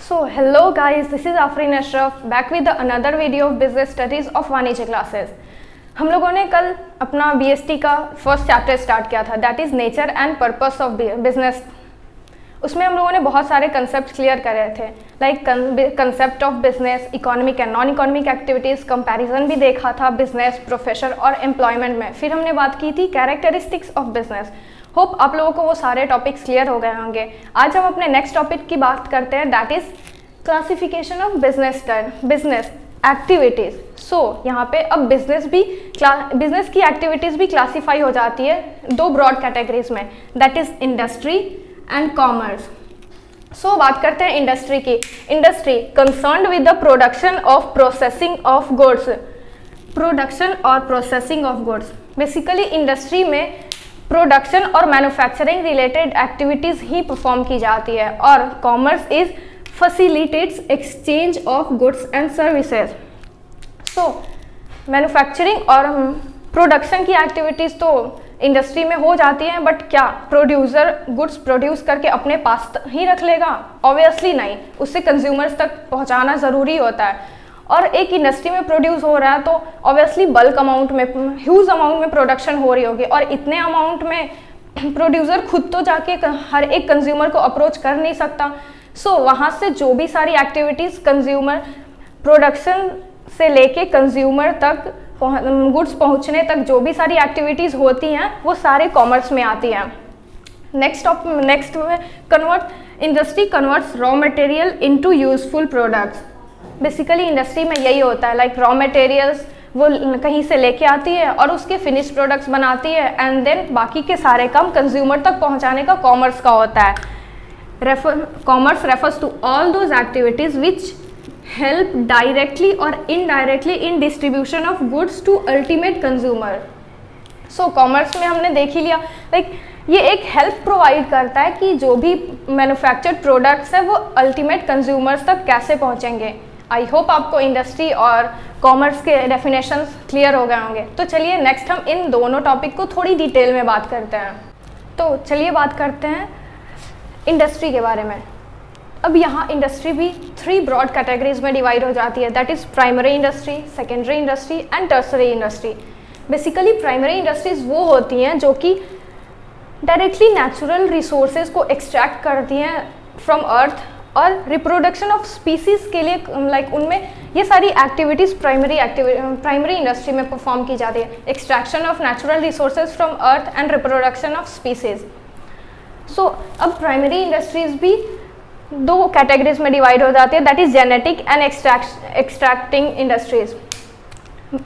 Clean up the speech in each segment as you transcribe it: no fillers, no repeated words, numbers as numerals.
So hello guys, this is Afreen Ashraf back with another video of business studies of वाणिज्य classes. हम लोगों ने कल अपना BST का फर्स्ट चैप्टर स्टार्ट किया था, that is nature and purpose of business. उसमें हम लोगों ने बहुत सारे कंसेप्ट क्लियर करे थे, like concept of business, economic and non economic activities, comparison भी देखा था बिजनेस, प्रोफेशन और एम्प्लॉयमेंट में। फिर हमने बात की थी कैरेक्टरिस्टिक्स ऑफ बिजनेस। होप आप लोगों को वो सारे टॉपिक्स क्लियर हो गए होंगे। आज हम अपने नेक्स्ट टॉपिक की बात करते हैं, that is classification of business activities. So यहाँ पे अब बिजनेस की एक्टिविटीज़ भी क्लासीफाई हो जाती है दो ब्रॉड कैटेगरीज में, that is industry and commerce. So बात करते हैं इंडस्ट्री की। Industry concerned with the production of processing of goods, production और processing of goods. Basically industry में प्रोडक्शन और मैन्युफैक्चरिंग रिलेटेड एक्टिविटीज़ ही परफॉर्म की जाती है, और commerce is facilitates exchange of goods and services. So manufacturing और प्रोडक्शन की एक्टिविटीज़ तो इंडस्ट्री में हो जाती हैं, बट क्या प्रोड्यूसर गुड्स प्रोड्यूस करके अपने पास ही रख लेगा? ऑब्वियसली नहीं, उससे कंज्यूमर्स तक पहुंचाना ज़रूरी होता है। और एक इंडस्ट्री में प्रोड्यूस हो रहा है तो ऑब्वियसली बल्क अमाउंट में, ह्यूज अमाउंट में प्रोडक्शन हो रही होगी, और इतने अमाउंट में प्रोड्यूसर खुद तो जाके हर एक कंज्यूमर को अप्रोच कर नहीं सकता। सो वहाँ से जो भी सारी एक्टिविटीज़ कंज्यूमर प्रोडक्शन से लेके कंज्यूमर तक गुड्स पहुँचने तक जो भी सारी एक्टिविटीज़ होती हैं वो सारे कॉमर्स में आती हैं। Next industry converts raw material into useful products. Basically industry में यही होता है, लाइक रॉ मटेरियल्स वो कहीं से लेके आती है और उसके फिनिश प्रोडक्ट्स बनाती है, एंड देन बाकी के सारे काम कंज्यूमर तक पहुंचाने का कॉमर्स का होता है। Commerce refers to all those activities which help directly और indirectly in distribution of goods to ultimate consumer. So commerce में हमने देख ही लिया, लाइक ये एक हेल्प प्रोवाइड करता है कि जो भी मैन्युफैक्चर्ड प्रोडक्ट्स है वो अल्टीमेट कंज्यूमर्स तक कैसे पहुंचेंगे। आई होप आपको इंडस्ट्री और कॉमर्स के डेफिनेशंस क्लियर हो गए होंगे। तो चलिए नेक्स्ट हम इन दोनों टॉपिक को थोड़ी डिटेल में बात करते हैं। तो चलिए बात करते हैं इंडस्ट्री के बारे में। अब यहाँ इंडस्ट्री भी 3 ब्रॉड कैटेगरीज में डिवाइड हो जाती है, that is primary industry, secondary industry and tertiary industry. Basically primary industries वो होती हैं जो कि डायरेक्टली नेचुरल रिसोर्सेज को एक्सट्रैक्ट करती हैं फ्रॉम अर्थ, और रिप्रोडक्शन ऑफ स्पीसीज के लिए लाइक उनमें ये सारी एक्टिविटीज़ प्राइमरी इंडस्ट्री में परफॉर्म की जाती है। Extraction of natural resources from earth and reproduction of species. So अब प्राइमरी इंडस्ट्रीज भी 2 कैटेगरीज में डिवाइड हो जाती है, that is genetic and extracting industries.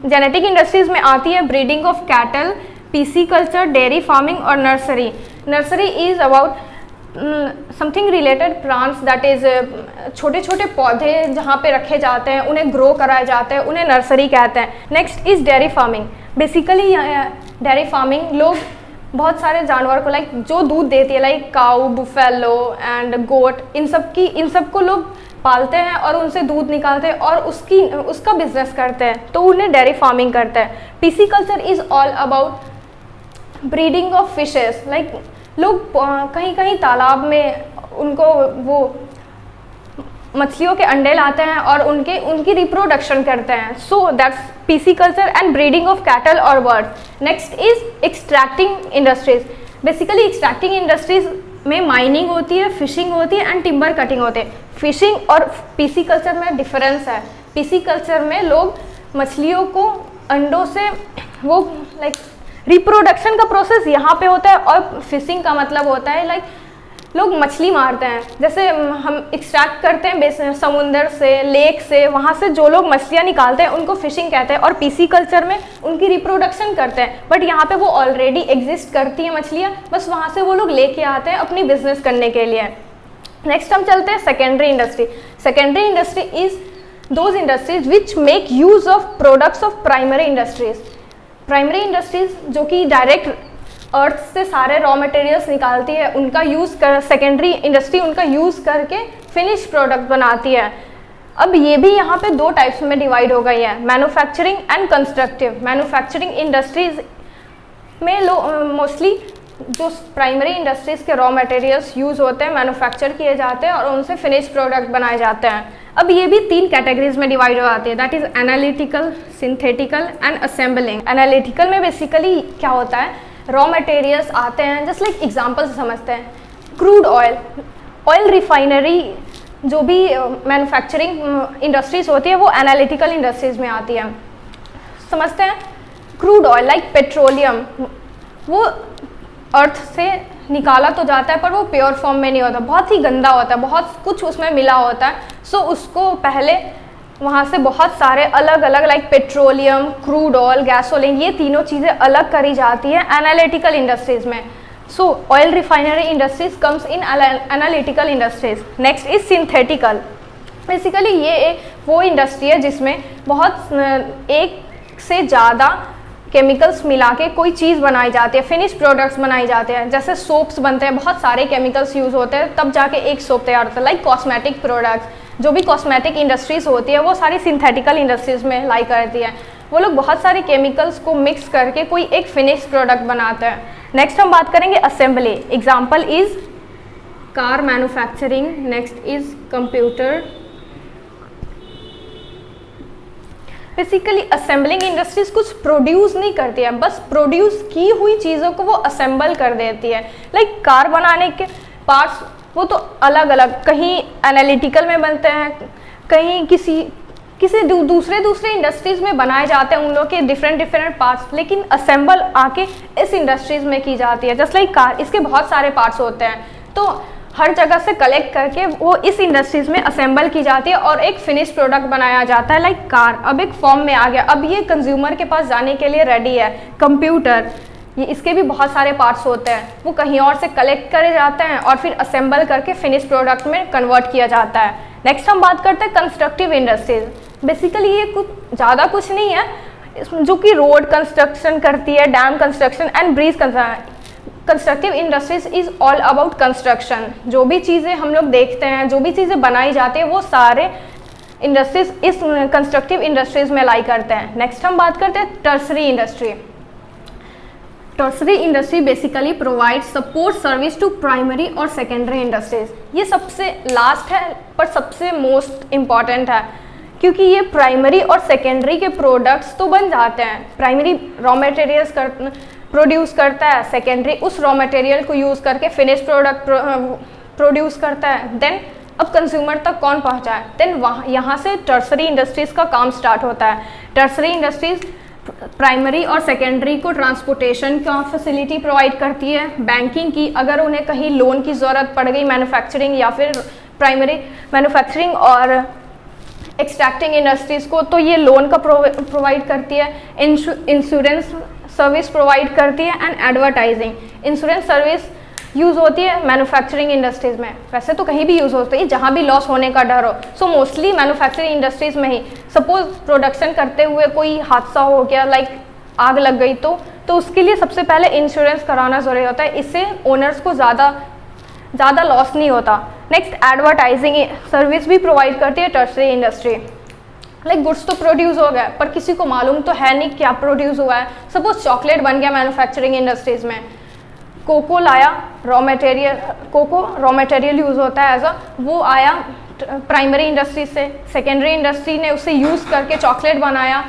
Genetic industries में आती है breeding of cattle, pisciculture, dairy farming और nursery. Nursery is about something related plants, that is छोटे छोटे पौधे जहाँ पे रखे जाते हैं, उन्हें ग्रो कराए जाते हैं, उन्हें नर्सरी कहते हैं। Next is dairy farming. Basically dairy farming लोग बहुत सारे जानवर को, लाइक जो दूध देती है, लाइक काऊ, बुफेलो एंड गोट, इन सब को लोग पालते हैं और उनसे दूध निकालते हैं और उसका बिजनेस करते हैं, तो उन्हें डेयरी फार्मिंग करते हैं। PC culture is all about breeding of fishes, like लोग कहीं कहीं तालाब में उनको वो मछलियों के अंडे लाते हैं और उनकी रिप्रोडक्शन करते हैं। So that's pisciculture and breeding of cattle और birds. Next is extracting industries. Basically extracting industries में माइनिंग होती है, फिशिंग होती है एंड टिम्बर कटिंग होते हैं। फिशिंग और पीसी कल्चर में डिफरेंस है। पीसी कल्चर में लोग मछलियों को अंडों से वो लाइक रिप्रोडक्शन का प्रोसेस यहाँ पे होता है, और फिशिंग का मतलब होता है लाइक लोग मछली मारते हैं, जैसे हम एक्सट्रैक्ट करते हैं समुंदर से, लेक से, वहाँ से जो लोग मछलियाँ निकालते हैं उनको फिशिंग कहते हैं। और पीसी कल्चर में उनकी रिप्रोडक्शन करते हैं, बट यहाँ पे वो ऑलरेडी एग्जिस्ट करती हैं मछलियाँ, बस वहाँ से वो लोग लेके आते हैं अपनी बिजनेस करने के लिए। नेक्स्ट हम चलते हैं secondary industry. Secondary industry is those industries which make use of products of primary industries. Primary industries जो कि डायरेक्ट अर्थ से सारे रॉ मटेरियल्स निकालती है, उनका यूज़ कर सेकेंडरी इंडस्ट्री उनका यूज़ करके फिनिश प्रोडक्ट बनाती है। अब ये भी यहाँ पे 2 टाइप्स में डिवाइड हो गई है, manufacturing and constructive. Manufacturing industries में लोग मोस्टली जो प्राइमरी इंडस्ट्रीज़ के रॉ मटेरियल्स यूज़ होते हैं, मैन्युफैक्चर किए जाते हैं और उनसे फिनिश प्रोडक्ट बनाए जाते हैं। अब ये भी 3 कैटेगरीज में डिवाइड हो जाती है, that is analytical, synthetical and assembling. Analytical में बेसिकली क्या होता है, रॉ मटेरियल्स आते हैं, जस्ट लाइक एग्जाम्पल से समझते हैं, क्रूड ऑयल, ऑयल रिफाइनरी, जो भी मैन्युफैक्चरिंग इंडस्ट्रीज होती है वो एनालिटिकल इंडस्ट्रीज में आती है। समझते हैं, क्रूड ऑयल लाइक पेट्रोलियम, वो अर्थ से निकाला तो जाता है पर वो प्योर फॉर्म में नहीं होता, बहुत ही गंदा होता है, बहुत कुछ उसमें मिला होता है। सो उसको पहले वहाँ से बहुत सारे अलग अलग like petroleum, crude oil, gasoline, ये तीनों चीज़ें अलग करी जाती है एनालिटिकल इंडस्ट्रीज में। सो oil refinery industries comes in analytical industries. Next is synthetical. Basically ये वो इंडस्ट्री है जिसमें बहुत एक से ज़्यादा केमिकल्स मिला के कोई चीज़ बनाई जाती है, फिनिश प्रोडक्ट्स बनाए जाते हैं। जैसे सोप्स बनते हैं, बहुत सारे केमिकल्स यूज़ होते हैं तब जाके एक सोप तैयार होता है। लाइक कॉस्मेटिक प्रोडक्ट्स, जो भी कॉस्मेटिक इंडस्ट्रीज होती है वो सारी सिंथेटिकल इंडस्ट्रीज में लाई करती है। वो लोग बहुत सारे केमिकल्स को मिक्स करके कोई एक फिनिश प्रोडक्ट बनाते हैं। नेक्स्ट हम बात करेंगे assembly. Example is car manufacturing, next is computer. Basically assembling industries कुछ प्रोड्यूस नहीं करती है, बस प्रोड्यूस की हुई चीज़ों को वो असेंबल कर देती है। लाइक कार बनाने के पार्ट्स वो तो अलग अलग, कहीं एनालिटिकल में बनते हैं, कहीं किसी दूसरे इंडस्ट्रीज में बनाए जाते हैं उन लोग के डिफरेंट पार्ट्स, लेकिन असेंबल आके इस इंडस्ट्रीज में की जाती है। जस्ट लाइक कार, इसके बहुत सारे पार्ट्स होते हैं, तो हर जगह से कलेक्ट करके वो इस इंडस्ट्रीज में असेंबल की जाती है और एक फिनिश प्रोडक्ट बनाया जाता है। लाइक कार अब एक फॉर्म में आ गया, अब ये कंज्यूमर के पास जाने के लिए रेडी है। कंप्यूटर, ये इसके भी बहुत सारे पार्ट्स होते हैं, वो कहीं और से कलेक्ट करे जाते हैं और फिर असेंबल करके फिनिश प्रोडक्ट में कन्वर्ट किया जाता है। नेक्स्ट हम बात करते हैं कंस्ट्रक्टिव इंडस्ट्रीज। बेसिकली ये ज़्यादा कुछ नहीं है, जो कि रोड कंस्ट्रक्शन करती है, dam construction and bridge constructive industries is all about construction. जो भी चीज़ें हम लोग देखते हैं, जो भी चीज़ें बनाई जाती है, वो सारे इंडस्ट्रीज इस कंस्ट्रक्टिव इंडस्ट्रीज में लाई करते हैं। नेक्स्ट हम बात करते हैं tertiary industry. Tertiary industry basically provide support service to primary और सेकेंडरी इंडस्ट्रीज। ये सबसे लास्ट है पर सबसे मोस्ट इम्पॉर्टेंट है, क्योंकि ये प्राइमरी और सेकेंडरी के प्रोडक्ट्स तो बन जाते हैं। प्राइमरी रॉ मटेरियल्स प्रोड्यूस करता है, सेकेंडरी उस रॉ मटेरियल को यूज़ करके फिनिश प्रोडक्ट प्रोड्यूस करता है। देन अब कंज्यूमर तक कौन पहुंचा है, देन यहाँ से टर्सरी इंडस्ट्रीज़ का काम स्टार्ट होता है। टर्सरी इंडस्ट्रीज़ प्राइमरी और सेकेंडरी को ट्रांसपोर्टेशन का फैसिलिटी प्रोवाइड करती है, बैंकिंग की, अगर उन्हें कहीं लोन की ज़रूरत पड़ गई मैन्युफैक्चरिंग या फिर प्राइमरी मैन्युफैक्चरिंग और एक्सट्रैक्टिंग इंडस्ट्रीज़ को, तो ये लोन का प्रोवाइड करती है। इंश्योरेंस सर्विस प्रोवाइड करती है and advertising. Insurance service use होती है मैन्युफैक्चरिंग इंडस्ट्रीज़ में, वैसे तो कहीं भी यूज़ होती है जहाँ भी लॉस होने का डर हो। सो मोस्टली मैन्युफैक्चरिंग इंडस्ट्रीज़ में ही। सपोज प्रोडक्शन करते हुए कोई हादसा हो गया, लाइक आग लग गई, तो उसके लिए सबसे पहले इंश्योरेंस कराना ज़रूरी होता है, इससे ओनर्स को ज़्यादा लॉस नहीं होता। नेक्स्ट एडवर्टाइजिंग सर्विस भी प्रोवाइड करती है टर्सरी इंडस्ट्री। लाइक गुड्स तो प्रोड्यूस हो गया पर किसी को मालूम तो है नहीं क्या प्रोड्यूस हुआ है। सपोज चॉकलेट बन गया मैन्युफैक्चरिंग इंडस्ट्रीज़ में, कोको लाया raw material, cocoa raw material use होता है वो आया प्राइमरी इंडस्ट्री से, सेकेंडरी इंडस्ट्री ने उसे यूज़ करके चॉकलेट बनाया।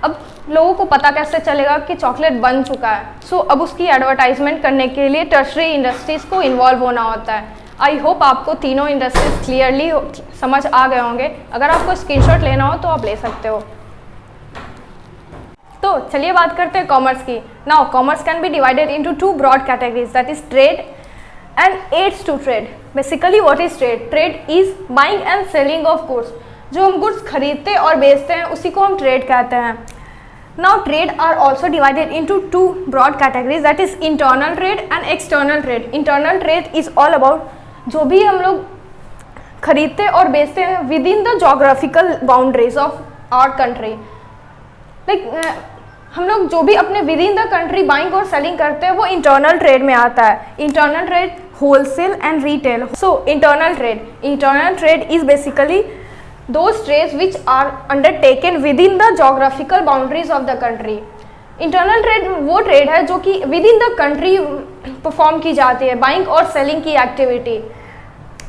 अब लोगों को पता कैसे चलेगा कि चॉकलेट बन चुका है? सो अब उसकी एडवर्टाइजमेंट करने के लिए टर्सरी इंडस्ट्रीज़ को इन्वॉल्व होना होता है। आई होप आपको तीनों इंडस्ट्रीज क्लियरली समझ आ गए होंगे। अगर आपको स्क्रीनशॉट लेना हो तो आप ले सकते हो। तो चलिए बात करते हैं कॉमर्स की। Now commerce can be divided into 2 broad categories, that is trade and aids to trade. Basically what is trade? Trade is buying and selling of goods. जो हम गुड्स खरीदते और बेचते हैं उसी को हम ट्रेड कहते हैं। Now trade are also divided into 2 broad categories, that is internal trade and external trade. Internal trade is all about जो भी हम लोग खरीदते और बेचते हैं within the geographical boundaries of our country. Like हम लोग जो भी अपने within the country buying और सेलिंग करते हैं वो इंटरनल ट्रेड में आता है। Internal trade wholesale and retail. So internal trade is basically those trades which are undertaken within the geographical boundaries of the country. Internal trade वो trade है जो कि within the country perform की जाती है, buying और selling की activity.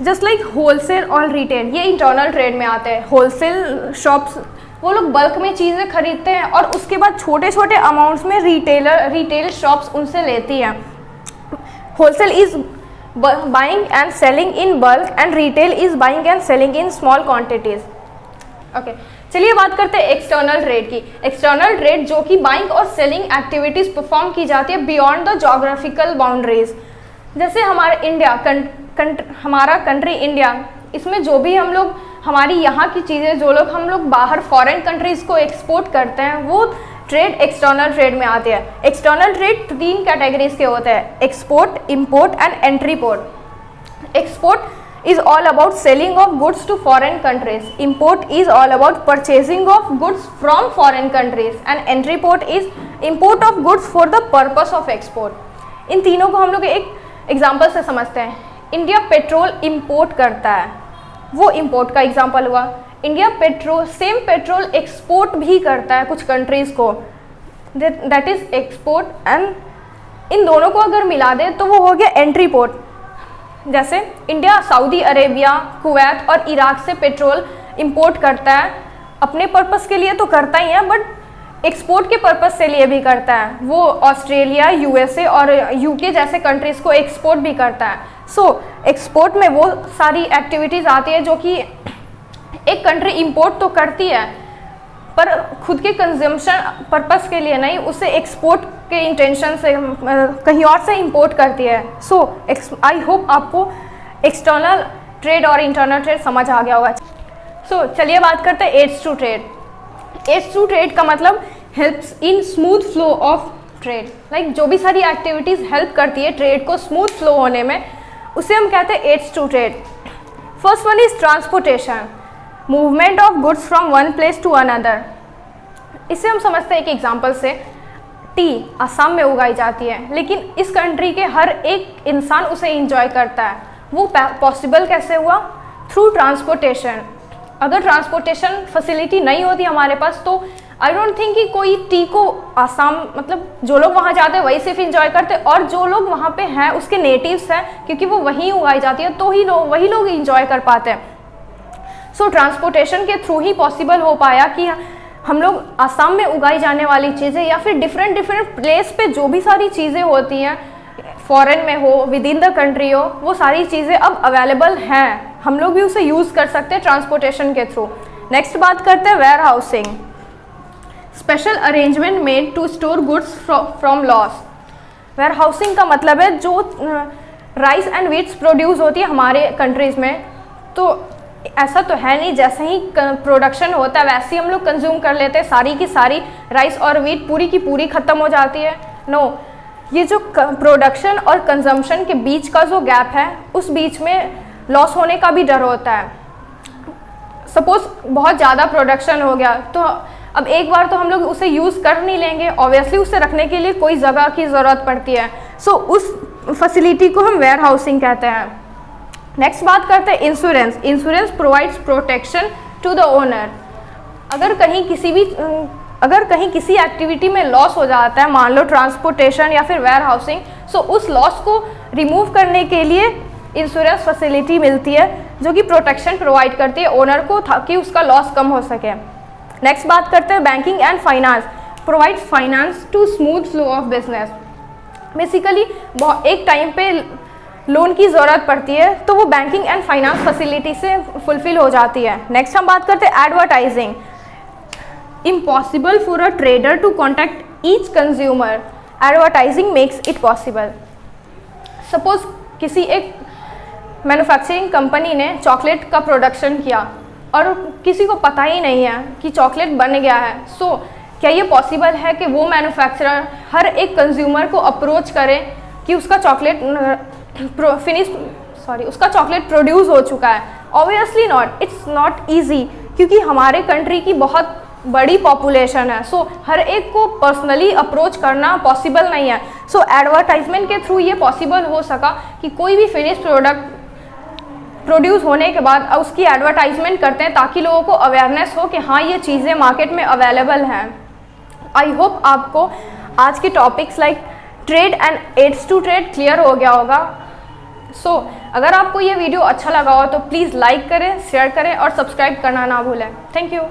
Just like wholesale और रिटेल, ये इंटरनल ट्रेड में आते हैं। होलसेल शॉप्स वो लोग बल्क में चीज़ें खरीदते हैं और उसके बाद छोटे छोटे अमाउंट्स में रिटेल शॉप्स उनसे लेती हैं। Wholesale is buying and selling in bulk and retail is buying and selling in small quantities. Okay, चलिए बात करते हैं एक्सटर्नल ट्रेड की। एक्सटर्नल ट्रेड जो कि बाइंग और सेलिंग एक्टिविटीज परफॉर्म की जाती है बियॉन्ड द जोग्राफिकल बाउंड्रीज। जैसे हमारा इंडिया हमारा कंट्री इंडिया, इसमें जो भी हम लोग हमारी यहाँ की चीज़ें जो लोग हम लोग बाहर फॉरेन कंट्रीज़ को एक्सपोर्ट करते हैं वो ट्रेड एक्सटर्नल ट्रेड में आते हैं। एक्सटर्नल ट्रेड 3 कैटेगरीज के होते हैं, export, import and entry port. Export is all about selling of goods to foreign countries. Import is all about purchasing of goods from foreign countries and entry port is import of goods for the purpose of export. इन तीनों को हम लोग एक example से समझते हैं। India petrol import करता है, वो इंपोर्ट का एग्जांपल हुआ। इंडिया सेम पेट्रोल एक्सपोर्ट भी करता है कुछ कंट्रीज को, that is export. And in दोनों को अगर मिला दे तो वो हो गया एंट्री पोर्ट। जैसे इंडिया सऊदी अरेबिया, कुवैत और इराक से पेट्रोल इंपोर्ट करता है, अपने पर्पस के लिए तो करता ही है बट एक्सपोर्ट के पर्पस से लिए भी करता है। वो ऑस्ट्रेलिया, यूएसए और यूके जैसे कंट्रीज को एक्सपोर्ट भी करता है। सो एक्सपोर्ट में वो सारी एक्टिविटीज़ आती है जो कि एक कंट्री इंपोर्ट तो करती है पर खुद के कंजम्पशन पर्पस के लिए नहीं, उसे एक्सपोर्ट के इंटेंशन से कहीं और से इंपोर्ट करती है। सो आई होप आपको एक्सटर्नल ट्रेड और इंटरनल ट्रेड समझ आ गया होगा। सो चलिए बात करते हैं aids to trade. Aids to trade का मतलब helps in smooth flow of trade. Like जो भी सारी एक्टिविटीज़ हेल्प करती है ट्रेड को स्मूथ फ्लो होने में, उसे हम कहते हैं aids to trade. First one is transportation, movement of goods from one place to another. इसे हम समझते हैं एक एग्जांपल से। टी असम में उगाई जाती है लेकिन इस कंट्री के हर एक इंसान उसे इंजॉय करता है। वो पॉसिबल कैसे हुआ? Through transportation. अगर ट्रांसपोर्टेशन फैसिलिटी नहीं होती हमारे पास तो आई डोंट थिंक कि कोई टी को आसाम, मतलब जो लोग वहाँ जाते हैं वही सिर्फ इंजॉय करते, और जो लोग वहाँ पे हैं उसके नेटिव्स हैं क्योंकि वो वहीं उगाई जाती है तो ही वही लोग इंजॉय कर पाते हैं। सो ट्रांसपोर्टेशन के थ्रू ही पॉसिबल हो पाया कि हम लोग आसाम में उगाई जाने वाली चीज़ें या फिर डिफरेंट प्लेस पे जो भी सारी चीज़ें होती हैं, फॉरेन में हो, विद इन द कंट्री हो, वो सारी चीज़ें अब अवेलेबल हैं, हम लोग भी उसे यूज़ कर सकते हैं ट्रांसपोर्टेशन के थ्रू। नेक्स्ट बात करते हैं warehousing. Special arrangement made to store goods from loss. Warehousing का मतलब है जो राइस एंड व्हीट्स प्रोड्यूस होती है हमारे कंट्रीज़ में, तो ऐसा तो है नहीं जैसे ही प्रोडक्शन होता है वैसे ही हम लोग कंज्यूम कर लेते हैं, सारी की सारी राइस और व्हीट पूरी की पूरी ख़त्म हो जाती है। नो, ये जो प्रोडक्शन और कंजम्पशन के बीच का जो गैप है उस बीच में लॉस होने का भी डर होता है। सपोज बहुत ज़्यादा प्रोडक्शन हो गया तो अब एक बार तो हम लोग उसे यूज़ कर नहीं लेंगे, ऑब्वियसली उसे रखने के लिए कोई जगह की ज़रूरत पड़ती है। सो उस फैसिलिटी को हम वेयर हाउसिंग कहते हैं। नेक्स्ट बात करते हैं insurance. Insurance provides protection to the owner. अगर कहीं किसी एक्टिविटी में लॉस हो जाता है, मान लो ट्रांसपोर्टेशन या फिर वेयर हाउसिंग, सो उस लॉस को रिमूव करने के लिए इंश्योरेंस फैसिलिटी मिलती है जो कि प्रोटेक्शन प्रोवाइड करती है ओनर को ताकि उसका लॉस कम हो सके। नेक्स्ट बात करते हैं banking and finance. Provides finance to smooth flow of business. Basically एक टाइम पे लोन की ज़रूरत पड़ती है तो वो बैंकिंग एंड फाइनेंस फैसिलिटी से फुलफिल हो जाती है। नेक्स्ट हम बात करते हैं advertising. Impossible for a trader to contact each consumer, advertising makes it possible. Suppose किसी एक मैन्युफैक्चरिंग कंपनी ने चॉकलेट का प्रोडक्शन किया और किसी को पता ही नहीं है कि चॉकलेट बन गया है। सो क्या ये पॉसिबल है कि वो मैन्युफैक्चरर हर एक कंज्यूमर को अप्रोच करे कि उसका चॉकलेट प्रोड्यूस हो चुका है? Obviously not, it's not easy क्योंकि हमारे कंट्री की बहुत बड़ी पॉपुलेशन है। सो हर एक को पर्सनली अप्रोच करना पॉसिबल नहीं है। सो एडवर्टाइजमेंट के थ्रू ये पॉसिबल हो सका कि कोई भी फिनिश प्रोडक्ट प्रोड्यूस होने के बाद उसकी एडवर्टाइजमेंट करते हैं ताकि लोगों को अवेयरनेस हो कि हाँ ये चीज़ें मार्केट में अवेलेबल हैं। आई होप आपको आज के topics like trade and aids to trade clear हो गया होगा। सो अगर आपको ये वीडियो अच्छा लगा हो तो प्लीज़ लाइक करें, शेयर करें और सब्सक्राइब करना ना भूलें। Thank you.